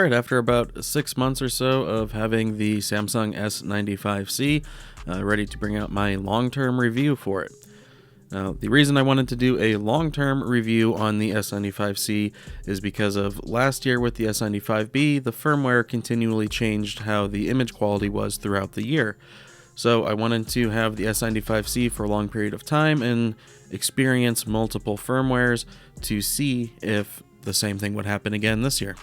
Alright, after about 6 months or so of having the Samsung S95C, ready to bring out my long-term review for it. Now, the reason I wanted to do a long-term review on the S95C is because of last year with the S95B, the firmware continually changed how the image quality was throughout the year. So I wanted to have the S95C for a long period of time and experience multiple firmwares to see if the same thing would happen again this year.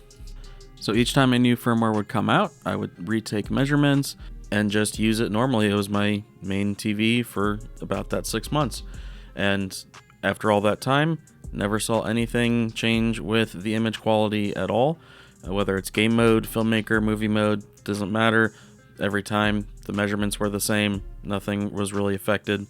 So each time a new firmware would come out, I would retake measurements and just use it normally. It was my main TV for about that 6 months. And after all that time, never saw anything change with the image quality at all. Whether it's game mode, filmmaker, movie mode, doesn't matter. Every time the measurements were the same, nothing was really affected.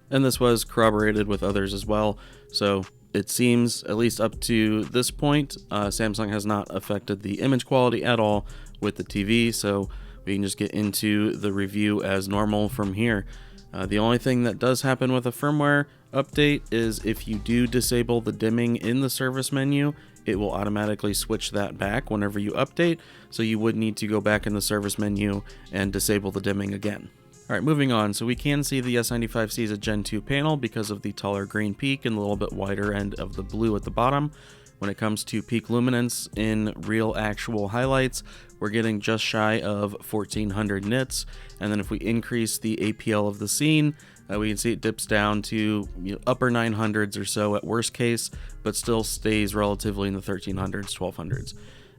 And this was corroborated with others as well. So it seems, at least up to this point, Samsung has not affected the image quality at all with the TV, so we can just get into the review as normal from here. The only thing that does happen with a firmware update is if you do disable the dimming in the service menu, it will automatically switch that back whenever you update, so you would need to go back in the service menu and disable the dimming again. Alright, moving on. So we can see the S95C is a Gen 2 panel because of the taller green peak and a little bit wider end of the blue at the bottom. When it comes to peak luminance in real actual highlights, we're getting just shy of 1400 nits. And then if we increase the APL of the scene, we can see it dips down to upper 900s or so at worst case, but still stays relatively in the 1300s, 1200s.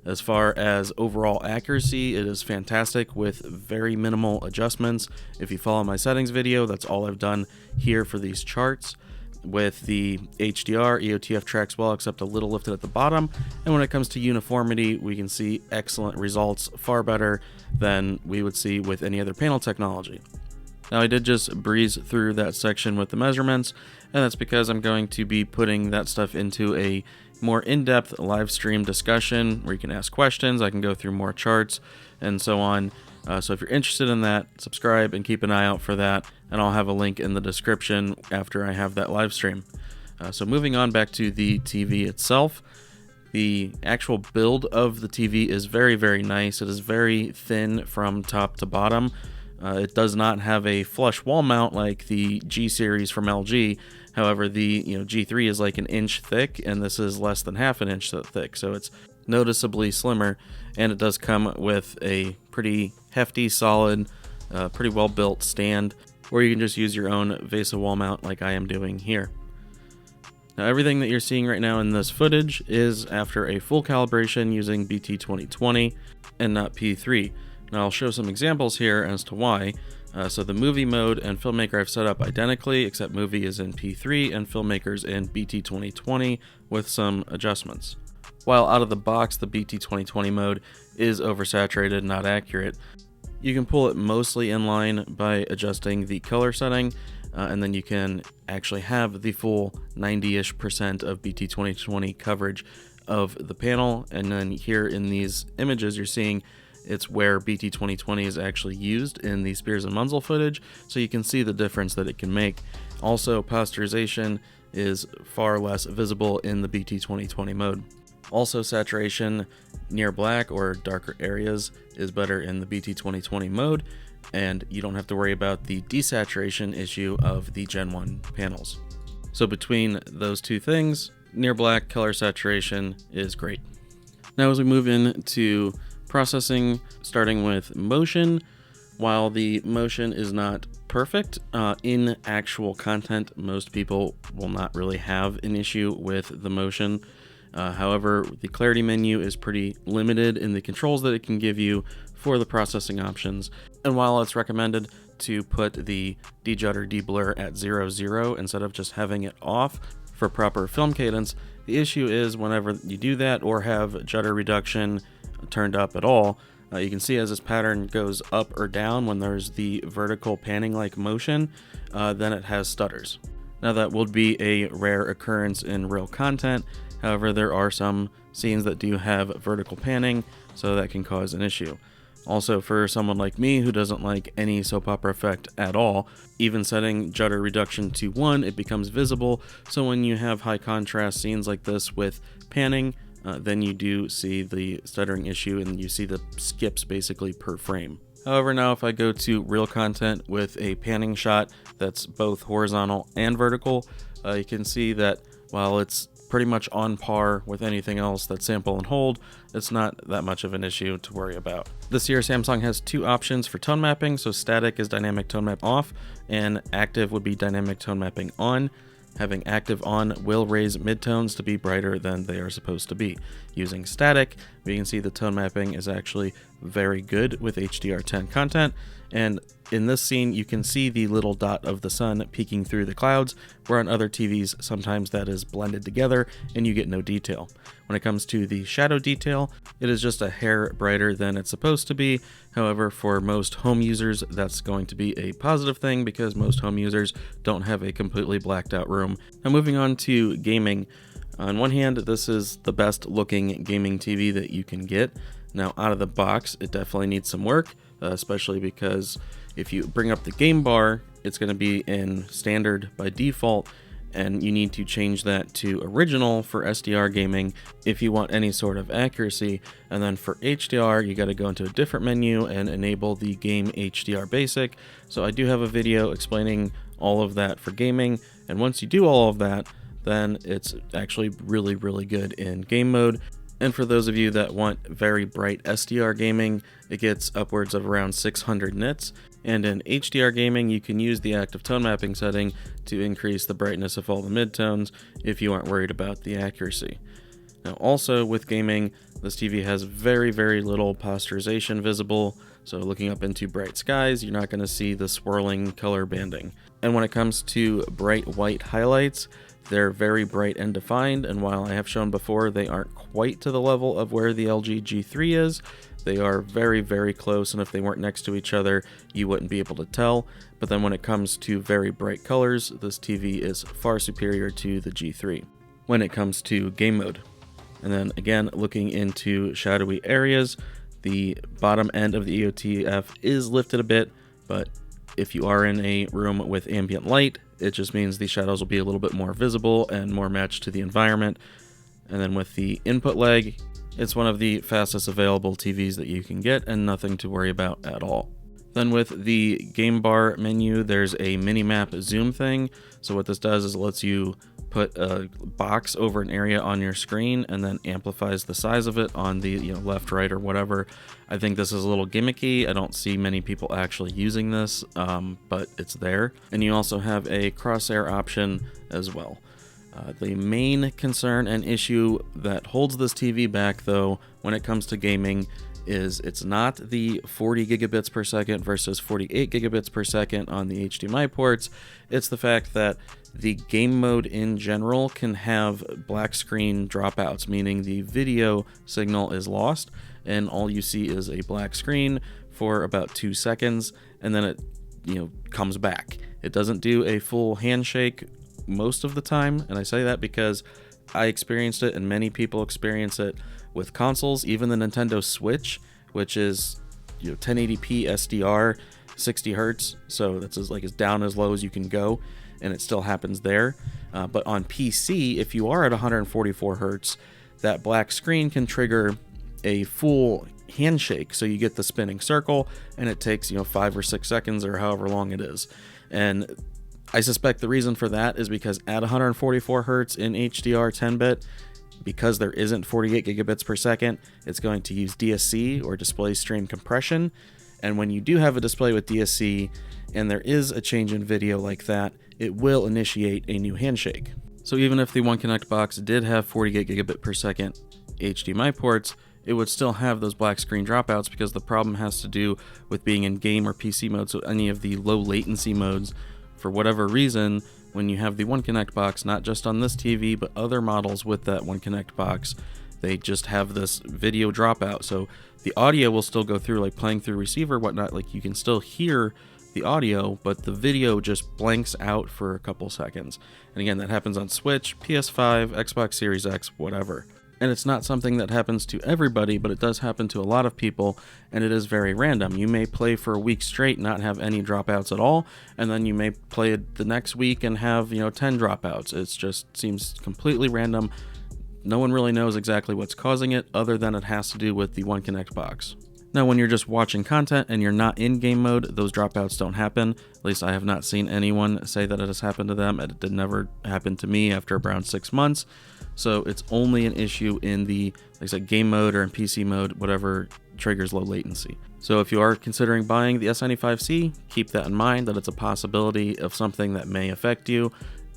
As far as overall accuracy, it is fantastic with very minimal adjustments. If you follow my settings video, that's all I've done here for these charts. With the HDR, EOTF tracks well, except a little lifted at the bottom. And when it comes to uniformity, we can see excellent results, far better than we would see with any other panel technology. Now, I did just breeze through that section with the measurements, and that's because I'm going to be putting that stuff into a more in-depth live stream discussion where you can ask questions, I can go through more charts, and so on. So if you're interested in that, subscribe and keep an eye out for that, and I'll have a link in the description after I have that live stream. So moving on back to the TV itself, the actual build of the TV is very, very nice. It is very thin from top to bottom. It does not have a flush wall mount like the G series from LG. However, the G3 is like an inch thick, and this is less than half an inch thick, so it's noticeably slimmer, and it does come with a pretty hefty, solid, pretty well built stand, or you can just use your own VESA wall mount like I am doing here. Now, everything that you're seeing right now in this footage is after a full calibration using BT2020 and not P3. Now, I'll show some examples here as to why. So the movie mode and filmmaker I've set up identically, except movie is in P3 and filmmaker's in BT2020 with some adjustments. While out of the box, the BT2020 mode is oversaturated, not accurate. You can pull it mostly in line by adjusting the color setting, and then you can actually have the full 90-ish% of BT2020 coverage of the panel. And then here in these images, you're seeing it's where BT2020 is actually used in the Spears and Munzel footage, so you can see the difference that it can make. Also, posterization is far less visible in the BT2020 mode. Also, saturation near black or darker areas is better in the BT2020 mode, and you don't have to worry about the desaturation issue of the Gen 1 panels. So between those two things, near black color saturation is great. Now as we move into processing, starting with motion, while the motion is not perfect, in actual content, most people will not really have an issue with the motion. However, the clarity menu is pretty limited in the controls that it can give you for the processing options. And while it's recommended to put the de-judder de-blur at 0.0 instead of just having it off for proper film cadence, the issue is whenever you do that or have judder reduction turned up at all, you can see as this pattern goes up or down when there's the vertical panning like motion, then it has stutters. Now that would be a rare occurrence in real content. However, there are some scenes that do have vertical panning, so that can cause an issue. Also, for someone like me who doesn't like any soap opera effect at all, even setting judder reduction to 1, it becomes visible, so when you have high contrast scenes like this with panning, then you do see the stuttering issue and you see the skips basically per frame. However, now if I go to real content with a panning shot that's both horizontal and vertical, you can see that while it's pretty much on par with anything else that's sample and hold, it's not that much of an issue to worry about. This here Samsung has two options for tone mapping, so static is dynamic tone map off, and active would be dynamic tone mapping on. Having active on will raise midtones to be brighter than they are supposed to be. Using static, we can see the tone mapping is actually very good with HDR10 content, and in this scene you can see the little dot of the sun peeking through the clouds, where on other TVs sometimes that is blended together and you get no detail. When it comes to the shadow detail, it is just a hair brighter than it's supposed to be. However, for most home users, that's going to be a positive thing because most home users don't have a completely blacked out room. Now moving on to gaming. On one hand, this is the best looking gaming TV that you can get. Now out of the box, it definitely needs some work, especially because if you bring up the game bar, it's going to be in standard by default, and you need to change that to original for SDR gaming if you want any sort of accuracy. And then for HDR, you got to go into a different menu and enable the game HDR basic. So I do have a video explaining all of that for gaming, and once you do all of that, then it's actually really good in game mode. And for those of you that want very bright SDR gaming, it gets upwards of around 600 nits. And in HDR gaming, you can use the active tone mapping setting to increase the brightness of all the midtones if you aren't worried about the accuracy. Now also with gaming, this TV has very little posterization visible, so looking up into bright skies, you're not going to see the swirling color banding. And when it comes to bright white highlights, they're very bright and defined, and while I have shown before they aren't quite to the level of where the LG G3 is, they are very close, and if they weren't next to each other, you wouldn't be able to tell. But then when it comes to very bright colors, this TV is far superior to the G3 when it comes to game mode. And then again, looking into shadowy areas, the bottom end of the EOTF is lifted a bit, but if you are in a room with ambient light, it just means the shadows will be a little bit more visible and more matched to the environment. And then with the input lag, it's one of the fastest available TVs that you can get and nothing to worry about at all. Then with the game bar menu, there's a mini map zoom thing. So what this does is it lets you put a box over an area on your screen and then amplifies the size of it on the left, right, or whatever. I think this is a little gimmicky. I don't see many people actually using this, but it's there. And you also have a crosshair option as well. The main concern and issue that holds this TV back, though, when it comes to gaming, is it's not the 40 gigabits per second versus 48 gigabits per second on the HDMI ports. It's the fact that the game mode in general can have black screen dropouts, meaning the video signal is lost and all you see is a black screen for about 2 seconds, and then it comes back. It doesn't do a full handshake most of the time, and I say that because I experienced it and many people experience it with consoles. Even the Nintendo Switch, which is 1080p SDR 60 hertz, so that's as down as low as you can go, and it still happens there. But on PC, if you are at 144 hertz, that black screen can trigger a full handshake, so you get the spinning circle, and it takes 5 or 6 seconds or however long it is. And I suspect the reason for that is because at 144 hertz in HDR 10-bit, because there isn't 48 gigabits per second, it's going to use DSC, or display stream compression. And when you do have a display with DSC and there is a change in video like that, it will initiate a new handshake. So even if the One Connect box did have 48 gigabit per second HDMI ports, it would still have those black screen dropouts because the problem has to do with being in game or PC mode. So any of the low latency modes, for whatever reason, when you have the One Connect box, not just on this TV, but other models with that One Connect box, they just have this video dropout. So the audio will still go through, like playing through receiver, whatnot, like you can still hear the audio, but the video just blanks out for a couple seconds. And again, that happens on Switch, PS5, Xbox Series X, whatever. And it's not something that happens to everybody, but it does happen to a lot of people, and it is very random. You may play for a week straight, not have any dropouts at all, and then you may play it the next week and have 10 dropouts. It just seems completely random. no one really knows exactly what's causing it other than it has to do with the One Connect box. Now, when you're just watching content and you're not in game mode, those dropouts don't happen. At least I have not seen anyone say that it has happened to them. It did never happen to me after around 6 months. So it's only an issue in the, like I said, game mode or in PC mode, whatever triggers low latency. So if you are considering buying the S95C, keep that in mind, that it's a possibility of something that may affect you.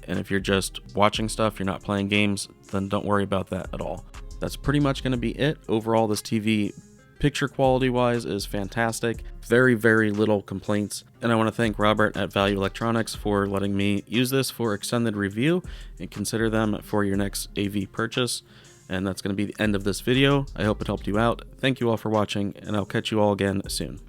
And if you're just watching stuff, you're not playing games, then don't worry about that at all. That's pretty much going to be it. Overall, this TV, picture quality wise, is fantastic. Very, very little complaints. And I want to thank Robert at Value Electronics for letting me use this for extended review and consider them for your next AV purchase. And that's going to be the end of this video. I hope it helped you out. Thank you all for watching, and I'll catch you all again soon.